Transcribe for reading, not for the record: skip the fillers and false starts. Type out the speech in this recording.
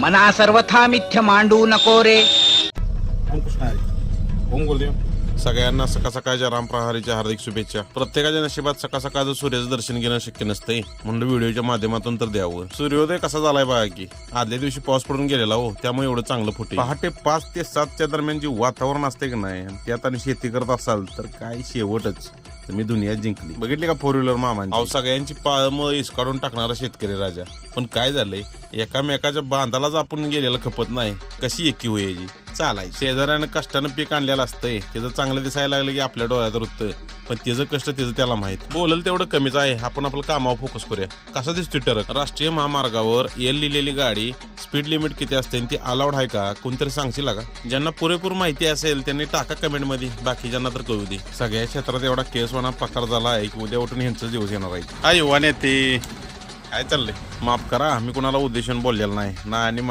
मना सर्वथा मिथ्य मांडू नको रे. सगळ्यांना सकाळ सकाळच्या रामप्रहारीच्या हार्दिक शुभेच्छा. प्रत्येकाच्या नशिबात सकाळ सकाळचं सूर्याचं दर्शन घेणं शक्य नसतंय, म्हणून व्हिडिओच्या माध्यमातून तर द्यावं. सूर्योदय कसा झालाय बघा की. आदल्या दिवशी पाऊस पडून गेलेला हो, त्यामुळे एवढं चांगलं फुटे. पहाटे 5 ते 7 दरम्यान जे वातावरण असते की नाही, त्यात आणि शेती करत असाल तर काय शेवटच, तुम्ही दुनिया जिंकली. बघितली का 4 व्हीलर मामांची. अहो सगळ्यांची पाळमुळे इसकाडून टाकणारा शेतकरी राजा. पण काय झालंय, एकामेकाच्या बांधालाच आपण गेलेला खपत नाही. कशी एकी होयाची चालाय. शेजाऱ्यानं कष्टानं पीक आणलेलं असतंय, त्याचं चांगलं दिसायला लागलं की आपल्या डोळ्यात रुततं, पण त्याचं कष्ट त्याचं त्याला माहित. बोलल तेवढं कमीच आहे. आपण आपलं कामावर फोकस करूया. कसा दिसतोय ट्रक? राष्ट्रीय महामार्गावर एल लिहिलेली गाडी, स्पीड लिमिट किती असते ती अलाउड आहे का, कोणतरी सांगशील का? ज्यांना पुरेपूर माहिती असेल त्यांनी टाका कमेंट मध्ये, बाकीच्यांना तर कळू दे. सगळ्या क्षेत्रात एवढा केसवाना प्रकार झाला आहे की उद्या उठून ह्यांचा दिवस येणार आहे. युवा नेते काय चाललंय? माफ करा, मी कुणाला उद्देशून बोललेलं नाही ना, आणि